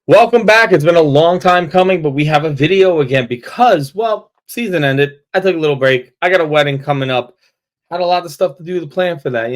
Welcome back. It's been a long time coming, but we have a video again because, well, season ended. I took a little break. I got a wedding coming up. Had a lot of stuff to do to plan for that,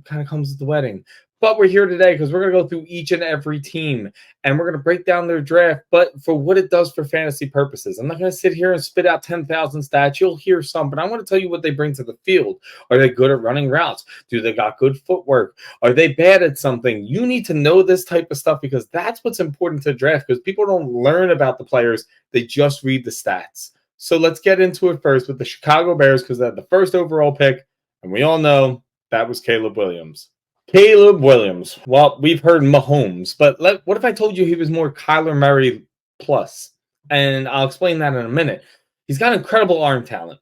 kind of comes with the wedding. But we're here today because we're going to go through each and every team and we're going to break down their draft, but for what it does for fantasy purposes. I'm not going to sit here and spit out 10,000 stats. You'll hear some, but I want to tell you what they bring to the field. Are they good at running routes? Do they got good footwork? Are they bad at something? You need to know this type of stuff because that's what's important to draft, because people don't learn about the players. They just read the stats. So let's get into it first with the Chicago Bears, because they're the first overall pick. And we all know that was Caleb Williams. Caleb Williams. Well, we've heard Mahomes, but what if I told you he was more Kyler Murray plus? And I'll explain that in a minute. He's got incredible arm talent,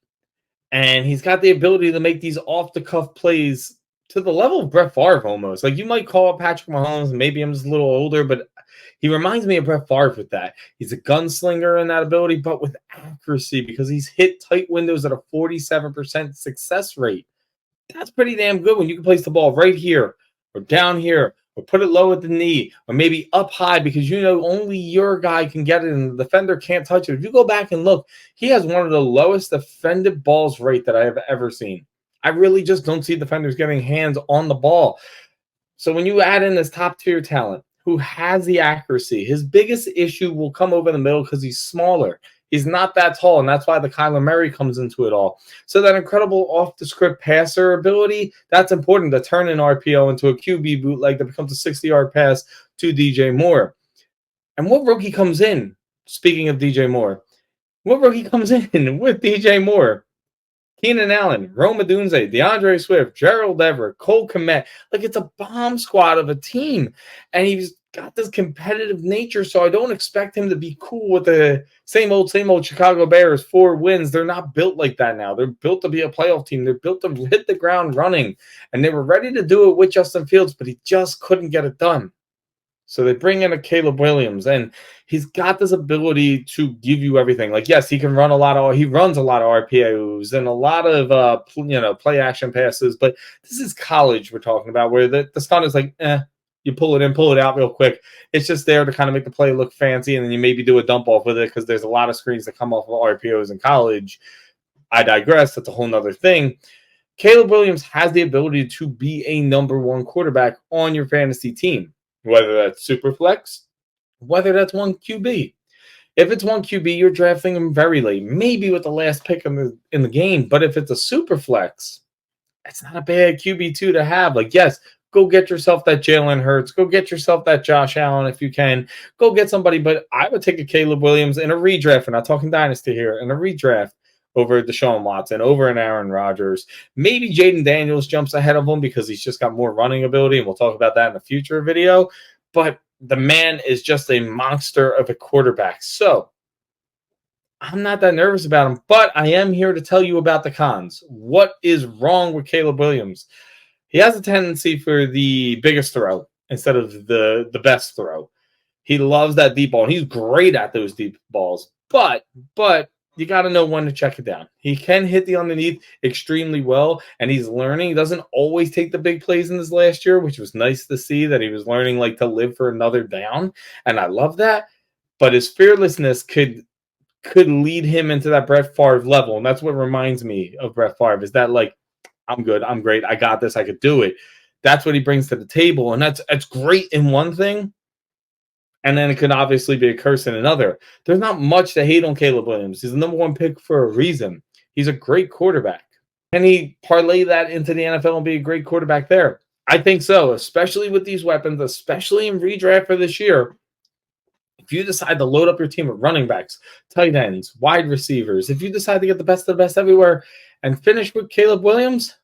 and he's got the ability to make these off-the-cuff plays to the level of Brett Favre almost. Like, you might call it Patrick Mahomes. Maybe I'm just a little older, but he reminds me of Brett Favre with that. He's a gunslinger in that ability, but with accuracy, because he's hit tight windows at a 47% success rate. That's pretty damn good when you can place the ball right here or down here or put it low at the knee or maybe up high, because only your guy can get it and the defender can't touch it. If you go back and look, he has one of the lowest defended balls rate that I have ever seen. I really just don't see defenders getting hands on the ball. So when you add in this top tier talent who has the accuracy, his biggest issue will come over the middle because he's smaller. He's not that tall, and that's why the Kyler Murray comes into it all. So that incredible off-the-script passer ability, that's important to turn an RPO into a QB bootleg that becomes a 60-yard pass to DJ Moore. And what rookie comes in, speaking of DJ Moore, what rookie comes in with DJ Moore? Keenan Allen, Rome Odunze, DeAndre Swift, Gerald Everett, Cole Kmet. Like, it's a bomb squad of a team. And he's got this competitive nature, so I don't expect him to be cool with the same old Chicago Bears, 4 wins. They're not built like that now. They're built to be a playoff team. They're built to hit the ground running. And they were ready to do it with Justin Fields, but he just couldn't get it done. So they bring in a Caleb Williams, and he's got this ability to give you everything. Like, yes, he can run he runs a lot of RPOs and a lot of, play action passes, but this is college we're talking about, where the stunt is like, you pull it in, pull it out real quick. It's just there to kind of make the play look fancy, and then you maybe do a dump off with it because there's a lot of screens that come off of RPOs in college. I digress. That's a whole nother thing. Caleb Williams has the ability to be a number 1 quarterback on your fantasy team, whether that's super flex, whether that's 1 QB. If it's 1 QB, you're drafting him very late, maybe with the last pick in the game. But if it's a super flex, it's not a bad QB2 to have. Like, yes, go get yourself that Jalen Hurts. Go get yourself that Josh Allen if you can. Go get somebody. But I would take a Caleb Williams in a redraft. We're not talking dynasty here. In a redraft over Deshaun Watson, over an Aaron Rodgers. Maybe Jaden Daniels jumps ahead of him because he's just got more running ability, and we'll talk about that in a future video. But the man is just a monster of a quarterback. So I'm not that nervous about him, but I am here to tell you about the cons. What is wrong with Caleb Williams? He has a tendency for the biggest throw instead of the best throw. He loves that deep ball, and he's great at those deep balls. But you got to know when to check it down. He can hit the underneath extremely well, and he's learning. He doesn't always take the big plays in this last year, which was nice to see that he was learning to live for another down, and I love that. But his fearlessness could lead him into that Brett Favre level, and that's what reminds me of Brett Favre, is that, I'm good, I'm great, I got this, I could do it. That's what he brings to the table, and that's great in one thing. And then it could obviously be a curse in another. There's not much to hate on Caleb Williams. He's the number 1 pick for a reason. He's a great quarterback. Can he parlay that into the NFL and be a great quarterback there? I think so, especially with these weapons, especially in redraft for this year. If you decide to load up your team with running backs, tight ends, wide receivers, if you decide to get the best of the best everywhere and finish with Caleb Williams,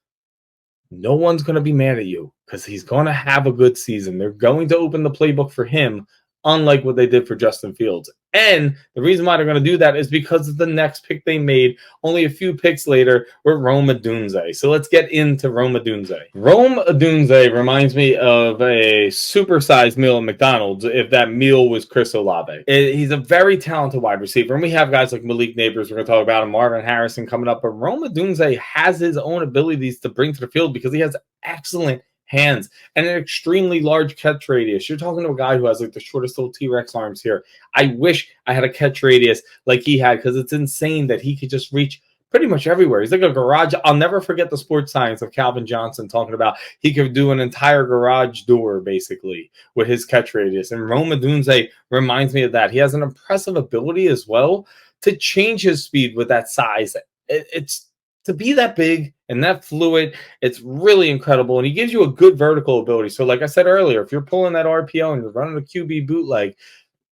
no one's going to be mad at you because he's going to have a good season. They're going to open the playbook for him, unlike what they did for Justin Fields. And the reason why they're going to do that is because of the next pick they made only a few picks later with Rome Odunze. So let's get into Rome Odunze. Rome Odunze reminds me of a supersized meal at McDonald's if that meal was Chris Olave. He's a very talented wide receiver, and we have guys like Malik Neighbors we're going to talk about, and Marvin Harrison coming up. But Rome Odunze has his own abilities to bring to the field because he has excellent hands, and an extremely large catch radius. You're talking to a guy who has like the shortest little T-Rex arms here. I wish I had a catch radius like he had, because it's insane that he could just reach pretty much everywhere. He's like a garage. I'll never forget the sports science of Calvin Johnson talking about he could do an entire garage door basically with his catch radius. And Rome Odunze reminds me of that. He has an impressive ability as well to change his speed with that size. It's to be that big and that fluid, it's really incredible. And he gives you a good vertical ability. So like I said earlier, if you're pulling that RPO and you're running a QB bootleg,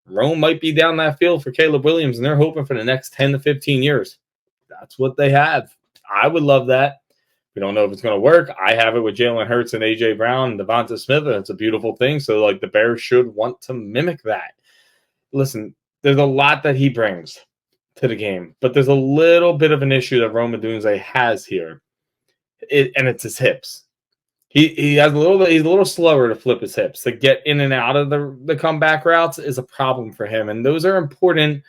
Rome might be down that field for Caleb Williams, and they're hoping for the next 10 to 15 years. That's what they have. I would love that. We don't know if it's going to work. I have it with Jalen Hurts and A.J. Brown and Devonta Smith, and it's a beautiful thing. So, like, the Bears should want to mimic that. Listen, there's a lot that he brings to the game, but there's a little bit of an issue that Rome Odunze has here, and it's his hips. He has a little bit. He's a little slower to flip his hips. To get in and out of the comeback routes is a problem for him, and those are important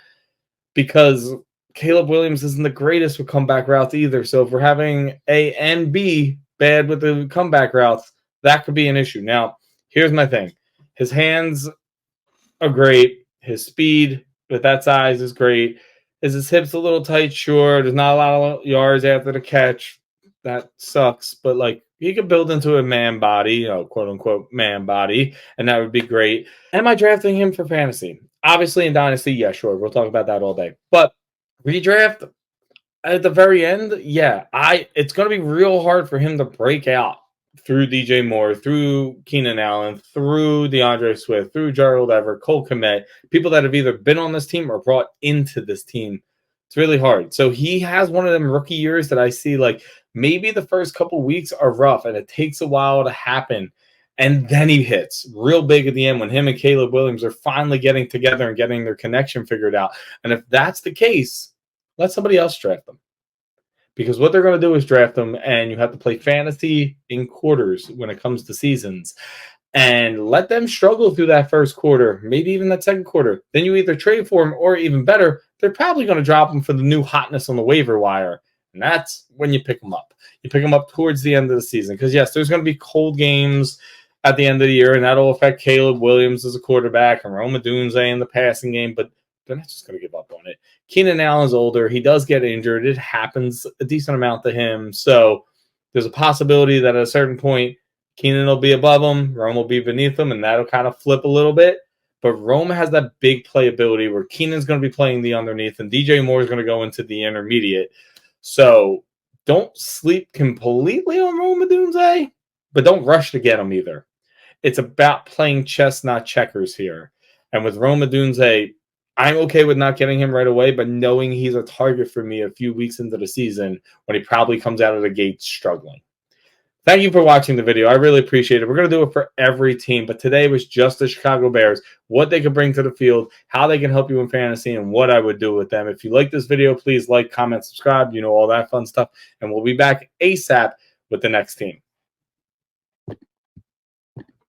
because Caleb Williams isn't the greatest with comeback routes either. So if we're having A and B bad with the comeback routes, that could be an issue. Now, here's my thing. His hands are great. His speed with that size is great. Is his hips a little tight? Sure. There's not a lot of yards after the catch. That sucks. But, like, he could build into a man body, quote unquote man body, and that would be great. Am I drafting him for fantasy? Obviously, in Dynasty, yeah, sure. We'll talk about that all day. But redraft at the very end, yeah, it's going to be real hard for him to break out through DJ Moore, through Keenan Allen, through DeAndre Swift, through Gerald Everett, Cole Kmet, people that have either been on this team or brought into this team. It's really hard. So he has one of them rookie years that I see, like, maybe the first couple weeks are rough and it takes a while to happen. And then he hits real big at the end when him and Caleb Williams are finally getting together and getting their connection figured out. And if that's the case, let somebody else draft them. Because what they're going to do is draft them, and you have to play fantasy in quarters when it comes to seasons. And let them struggle through that first quarter, maybe even that second quarter. Then you either trade for them, or even better, they're probably going to drop them for the new hotness on the waiver wire. And that's when you pick them up. You pick them up towards the end of the season. Because, yes, there's going to be cold games at the end of the year, and that'll affect Caleb Williams as a quarterback and Rome Odunze in the passing game. But they're not just going to give up on it. Keenan Allen's older. He does get injured. It happens a decent amount to him. So there's a possibility that at a certain point, Keenan will be above him, Rome will be beneath him, and that'll kind of flip a little bit. But Rome has that big playability where Keenan's going to be playing the underneath, and DJ Moore is going to go into the intermediate. So don't sleep completely on Rome Odunze, but don't rush to get him either. It's about playing chess, not checkers here. And with Rome Odunze, I'm okay with not getting him right away, but knowing he's a target for me a few weeks into the season when he probably comes out of the gate struggling. Thank you for watching the video. I really appreciate it. We're going to do it for every team, but today was just the Chicago Bears, what they could bring to the field, how they can help you in fantasy, and what I would do with them. If you like this video, please like, comment, subscribe, all that fun stuff, and we'll be back ASAP with the next team.